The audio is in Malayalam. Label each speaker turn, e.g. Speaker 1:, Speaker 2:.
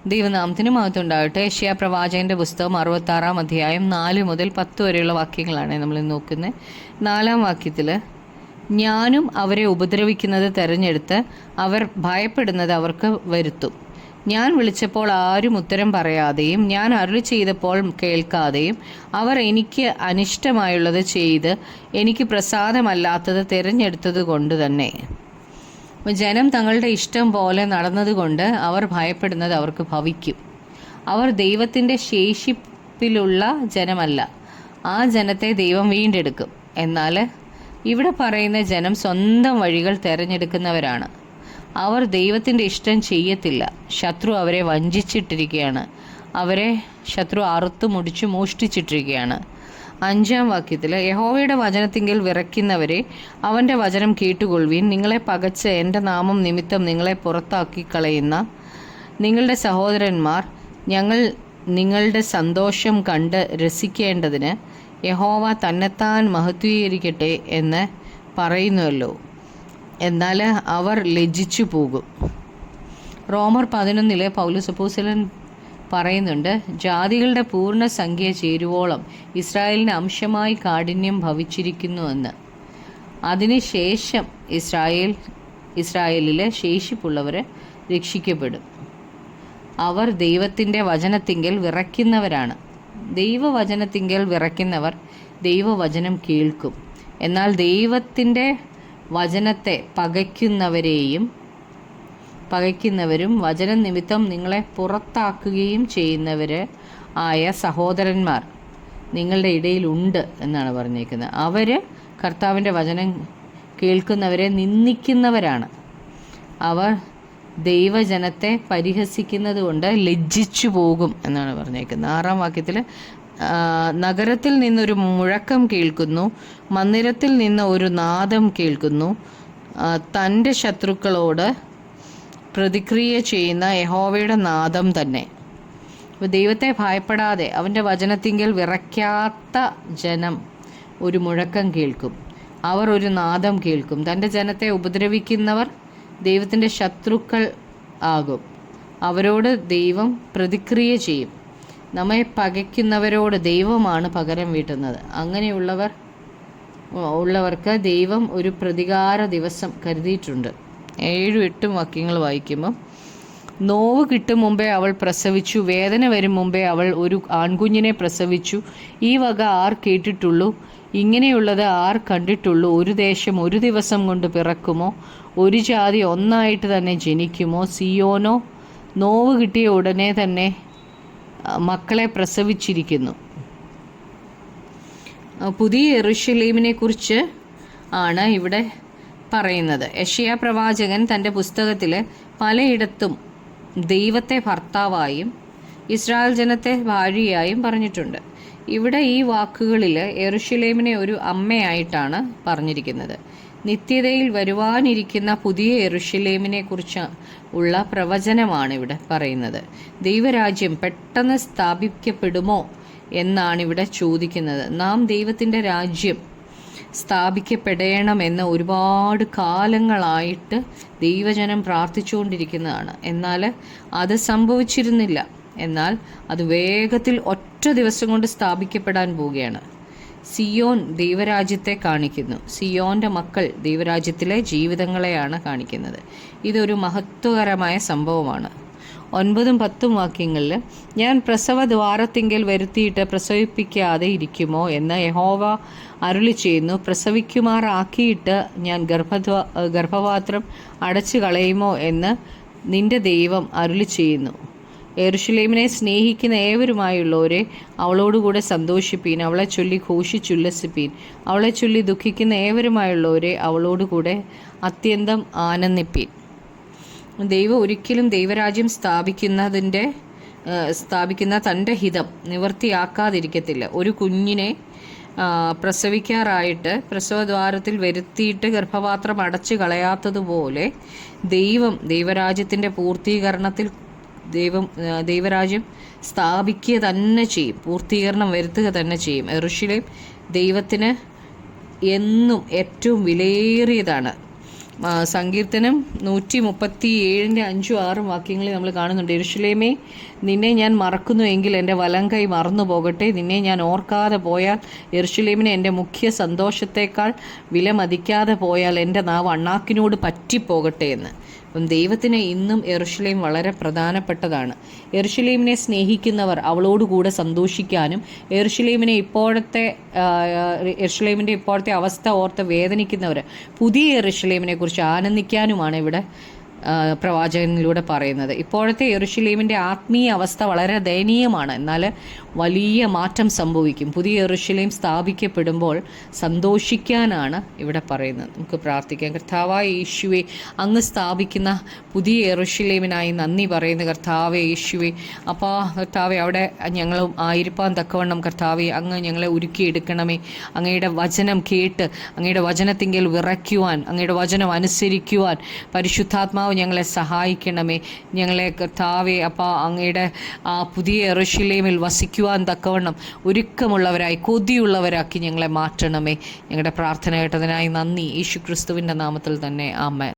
Speaker 1: ദൈവനാമത്തിന് മഹത്വം ഉണ്ടാകട്ടെ. യെശയ്യാ പ്രവാചകന്റെ പുസ്തകം 66 അധ്യായം 4 മുതൽ 10 വരെയുള്ള വാക്യങ്ങളാണ് നമ്മൾ നോക്കുന്നത്. 4-ാം വാക്യത്തിൽ, ഞാനും അവരെ ഉപദ്രവിക്കുന്നത് തിരഞ്ഞെടുത്ത് അവർ ഭയപ്പെടുന്നത് അവർക്ക് വരുത്തും. ഞാൻ വിളിച്ചപ്പോൾ ആരും ഉത്തരം പറയാതെയും ഞാൻ അരുളി ചെയ്തപ്പോൾ കേൾക്കാതെയും അവർ എനിക്ക് അനിഷ്ടമായുള്ളത് ചെയ്ത് എനിക്ക് പ്രസാദമല്ലാത്തത് തിരഞ്ഞെടുത്തത് കൊണ്ട് തന്നെ. ജനം തങ്ങളുടെ ഇഷ്ടം പോലെ നടന്നതുകൊണ്ട് അവർ ഭയപ്പെടുന്നത് അവർക്ക് ഭവിക്കും. അവർ ദൈവത്തിൻ്റെ ശേഷിപ്പിലുള്ള ജനമല്ല, ആ ജനത്തെ ദൈവം വീണ്ടെടുക്കും. എന്നാൽ ഇവിടെ പറയുന്ന ജനം സ്വന്തം വഴികൾ തിരഞ്ഞെടുക്കുന്നവരാണ്. അവർ ദൈവത്തിൻ്റെ ഇഷ്ടം ചെയ്യത്തില്ല. ശത്രു അവരെ വഞ്ചിച്ചിട്ടിരിക്കുകയാണ്. അവരെ ശത്രു അറുത്തു മുടിച്ചു മോഷ്ടിച്ചിട്ടിരിക്കുകയാണ്. 5-ാം വാക്യത്തിൽ, യഹോവയുടെ വചനത്തിങ്കിൽ വിറയ്ക്കുന്നവരെ അവൻ്റെ വചനം കേട്ടുകൊള്ളുവീൻ. നിങ്ങളെ പകച്ച് എൻ്റെ നാമം നിമിത്തം നിങ്ങളെ പുറത്താക്കി കളയുന്ന നിങ്ങളുടെ സഹോദരന്മാർ ഞങ്ങൾ നിങ്ങളുടെ സന്തോഷം കണ്ട് രസിക്കേണ്ടതിന് യഹോവ തന്നെത്താൻ മഹത്വീകരിക്കട്ടെ എന്ന് പറയുന്നുവല്ലോ. എന്നാൽ അവർ ലജ്ജിച്ചു പോകും. റോമർ 11 പൗലോസ് അപ്പോസ്തലൻ പറയുന്നുണ്ട്, ജാതികളുടെ പൂർണ്ണ സംഖ്യ ചേരുവോളം ഇസ്രായേലിന് അംശമായി കാഠിന്യം ഭവിച്ചിരിക്കുന്നുവെന്ന്. അതിനുശേഷം ഇസ്രായേലിലെ ശേഷിപ്പുള്ളവർ രക്ഷിക്കപ്പെടും. അവർ ദൈവത്തിൻ്റെ വചനത്തിങ്കൽ വിറയ്ക്കുന്നവരാണ്. ദൈവവചനത്തിങ്കൽ വിറയ്ക്കുന്നവർ ദൈവവചനം കേൾക്കും. എന്നാൽ ദൈവത്തിൻ്റെ വചനത്തെ പകയ്ക്കുന്നവരും വചനം നിമിത്തം നിങ്ങളെ പുറത്താക്കുകയും ചെയ്യുന്നവർ ആയ സഹോദരന്മാർ നിങ്ങളുടെ ഇടയിലുണ്ട് എന്നാണ് പറഞ്ഞേക്കുന്നത്. അവർ കർത്താവിൻ്റെ വചനം കേൾക്കുന്നവരെ നിന്ദിക്കുന്നവരാണ്. അവർ ദൈവജനത്തെ പരിഹസിക്കുന്നത് കൊണ്ട് ലജ്ജിച്ചു പോകും എന്നാണ് പറഞ്ഞേക്കുന്നത്. 6-ാം വാക്യത്തിൽ, നഗരത്തിൽ നിന്നൊരു മുഴക്കം കേൾക്കുന്നു, മന്ദിരത്തിൽ നിന്ന് ഒരു നാദം കേൾക്കുന്നു. തൻ്റെ ശത്രുക്കളോട് പ്രതിക്രിയ ചെയ്യുന്ന യഹോവയുടെ നാദം തന്നെ. അപ്പോൾ ദൈവത്തെ ഭയപ്പെടാതെ അവൻ്റെ വചനത്തിങ്കൽ വിറയ്ക്കാത്ത ജനം ഒരു മുഴക്കം കേൾക്കും, അവർ ഒരു നാദം കേൾക്കും. തൻ്റെ ജനത്തെ ഉപദ്രവിക്കുന്നവർ ദൈവത്തിൻ്റെ ശത്രുക്കൾ ആകും. അവരോട് ദൈവം പ്രതിക്രിയ ചെയ്യും. നമ്മെ പകയ്ക്കുന്നവരോട് ദൈവമാണ് പകരം വീട്ടുന്നത്. ഉള്ളവർക്ക് ദൈവം ഒരു പ്രതികാര ദിവസം കരുതിയിട്ടുണ്ട്. 7-8 വാക്യങ്ങൾ വായിക്കുമ്പം, നോവ് കിട്ടും മുമ്പേ അവൾ പ്രസവിച്ചു, വേദന വരും മുമ്പേ അവൾ ഒരു ആൺകുഞ്ഞിനെ പ്രസവിച്ചു. ഈ വക ആർ കേട്ടിട്ടുള്ളൂ? ഇങ്ങനെയുള്ളത് ആർ കണ്ടിട്ടുള്ളൂ? ഒരു ദേശം ഒരു ദിവസം കൊണ്ട് പിറക്കുമോ? ഒരു ജാതി ഒന്നായിട്ട് തന്നെ ജനിക്കുമോ? സിയോനോ നോവ് കിട്ടിയ ഉടനെ തന്നെ മക്കളെ പ്രസവിച്ചിരിക്കുന്നു. പുതിയ യെരൂശലേമിനെ കുറിച്ച് ആണ് ഇവിടെ പറയുന്നത്. യെശയ്യാ പ്രവാചകൻ തൻ്റെ പുസ്തകത്തിൽ പലയിടത്തും ദൈവത്തെ ഭർത്താവായും ഇസ്രായേൽ ജനത്തെ ഭാര്യയായും പറഞ്ഞിട്ടുണ്ട്. ഇവിടെ ഈ വാക്കുകളിൽ യെരൂശലേമിനെ ഒരു അമ്മയായിട്ടാണ് പറഞ്ഞിരിക്കുന്നത്. നിത്യതയിൽ വരുവാനിരിക്കുന്ന പുതിയ യെരൂശലേമിനെ കുറിച്ച് ഉള്ള പ്രവചനമാണ് ഇവിടെ പറയുന്നത്. ദൈവരാജ്യം പെട്ടെന്ന് സ്ഥാപിക്കപ്പെടുമോ എന്നാണ് ഇവിടെ ചോദിക്കുന്നത്. നാം ദൈവത്തിൻ്റെ രാജ്യം സ്ഥാപിക്കപ്പെടണമെന്ന് ഒരുപാട് കാലങ്ങളായിട്ട് ദൈവജനം പ്രാർത്ഥിച്ചുകൊണ്ടിരിക്കുന്നതാണ്. എന്നാൽ അത് സംഭവിച്ചിരുന്നില്ല. എന്നാൽ അത് വേഗത്തിൽ ഒറ്റ ദിവസം കൊണ്ട് സ്ഥാപിക്കപ്പെടാൻ പോവുകയാണ്. സിയോൻ ദൈവരാജ്യത്തെ കാണിക്കുന്നു. സിയോൻ്റെ മക്കൾ ദൈവരാജ്യത്തിലെ ജീവിതങ്ങളെയാണ് കാണിക്കുന്നത്. ഇതൊരു മഹത്വകരമായ സംഭവമാണ്. 9-10 വാക്യങ്ങളിൽ, ഞാൻ പ്രസവദ്വാരത്തിങ്കൽ വരുത്തിയിട്ട് പ്രസവിപ്പിക്കാതെ ഇരിക്കുമോ എന്ന് യഹോവ അരുളി ചെയ്യുന്നു. പ്രസവിക്കുമാറാക്കിയിട്ട് ഞാൻ ഗർഭപാത്രം അടച്ചു കളയുമോ എന്ന് നിന്റെ ദൈവം അരുളി ചെയ്യുന്നു. യെരൂശലേമിനെ സ്നേഹിക്കുന്ന ഏവരുമായുള്ളവരെ അവളോടുകൂടെ സന്തോഷിപ്പീൻ, അവളെ ചൊല്ലി ഘോഷിച്ചുല്ലസിപ്പീൻ. അവളെ ചൊല്ലി ദുഃഖിക്കുന്ന ഏവരുമായുള്ളവരെ അവളോടുകൂടെ അത്യന്തം ആനന്ദിപ്പീൻ. ദൈവം ഒരിക്കലും ദൈവരാജ്യം സ്ഥാപിക്കുന്ന തൻ്റെ ഹിതം നിവർത്തിയാക്കാതിരിക്കത്തില്ല. ഒരു കുഞ്ഞിനെ പ്രസവിക്കാറായിട്ട് പ്രസവദ്വാരത്തിൽ വരുത്തിയിട്ട് ഗർഭപാത്രം അടച്ചു കളയാത്തതുപോലെ ദൈവരാജ്യത്തിൻ്റെ പൂർത്തീകരണത്തിൽ ദൈവരാജ്യം സ്ഥാപിക്കുക തന്നെ ചെയ്യും, പൂർത്തീകരണം വരുത്തുക തന്നെ ചെയ്യും. യെരൂശലേം ദൈവത്തിന് എന്നും ഏറ്റവും വിലയേറിയതാണ്. സങ്കീർത്തനം 137 5 6 വാക്യങ്ങളിൽ നമ്മൾ കാണുന്നുണ്ട്. യെരൂശലേമേ, നിന്നെ ഞാൻ മറക്കുന്നു എങ്കിൽ എൻ്റെ വലങ്കൈ മറന്നു പോകട്ടെ. നിന്നെ ഞാൻ ഓർക്കാതെ പോയാൽ, യെരൂശലേമിനെ എൻ്റെ മുഖ്യ സന്തോഷത്തേക്കാൾ വിലമതിക്കാതെ പോയാൽ എൻ്റെ നാവ് അണ്ണാക്കിനോട് പറ്റിപ്പോകട്ടെ എന്ന്. അപ്പം ദൈവത്തിന് ഇന്നും യെരൂശലേം വളരെ പ്രധാനപ്പെട്ടതാണ്. യെരൂശലേമിനെ സ്നേഹിക്കുന്നവർ അവളോടുകൂടെ സന്തോഷിക്കാനും, യെരൂശലേമിൻ്റെ ഇപ്പോഴത്തെ അവസ്ഥ ഓർത്ത് വേദനിക്കുന്നവർ പുതിയ യെരൂശലേമിനെ കുറിച്ച് ആനന്ദിക്കാനുമാണ് ഇവിടെ പ്രവാചകനിലൂടെ പറയുന്നത്. ഇപ്പോഴത്തെ യെരൂശലേമിൻ്റെ ആത്മീയ അവസ്ഥ വളരെ ദയനീയമാണ്. എന്നാൽ വലിയ മാറ്റം സംഭവിക്കും. പുതിയ യെരൂശലേം സ്ഥാപിക്കപ്പെടുമ്പോൾ സന്തോഷിക്കാനാണ് ഇവിടെ പറയുന്നത്. നമുക്ക് പ്രാർത്ഥിക്കാം. കർത്താവായ യേശുവേ, അങ്ങ് സ്ഥാപിക്കുന്ന പുതിയ യെരൂശലേമിനായി നന്ദി പറയുന്ന കർത്താവേ യേശുവേ. അപ്പോൾ കർത്താവെ, അവിടെ ഞങ്ങളും ആയിരിക്കാൻ തക്കവണ്ണം കർത്താവെ അങ്ങ് ഞങ്ങളെ ഒരുക്കിയെടുക്കണമേ. അങ്ങയുടെ വചനം കേട്ട് അങ്ങയുടെ വചനത്തിങ്കിൽ വിറയ്ക്കുവാൻ, അങ്ങയുടെ വചനം അനുസരിക്കുവാൻ പരിശുദ്ധാത്മാവ് ഞങ്ങളെ സഹായിക്കണമേ. ഞങ്ങളെ കർത്താവെ അപ്പോൾ അങ്ങയുടെ ആ പുതിയ യെരൂശലേമിൽ വസിക്കുവാൻ തക്കവണ്ണം ഒരുക്കമുള്ളവരായി, കൊതിയുള്ളവരാക്കി ഞങ്ങളെ മാറ്റണമേ. ഞങ്ങളുടെ പ്രാർത്ഥന കേട്ടതിനായി നന്ദി. യേശു ക്രിസ്തുവിൻ്റെ നാമത്തിൽ തന്നെ ആമേൻ.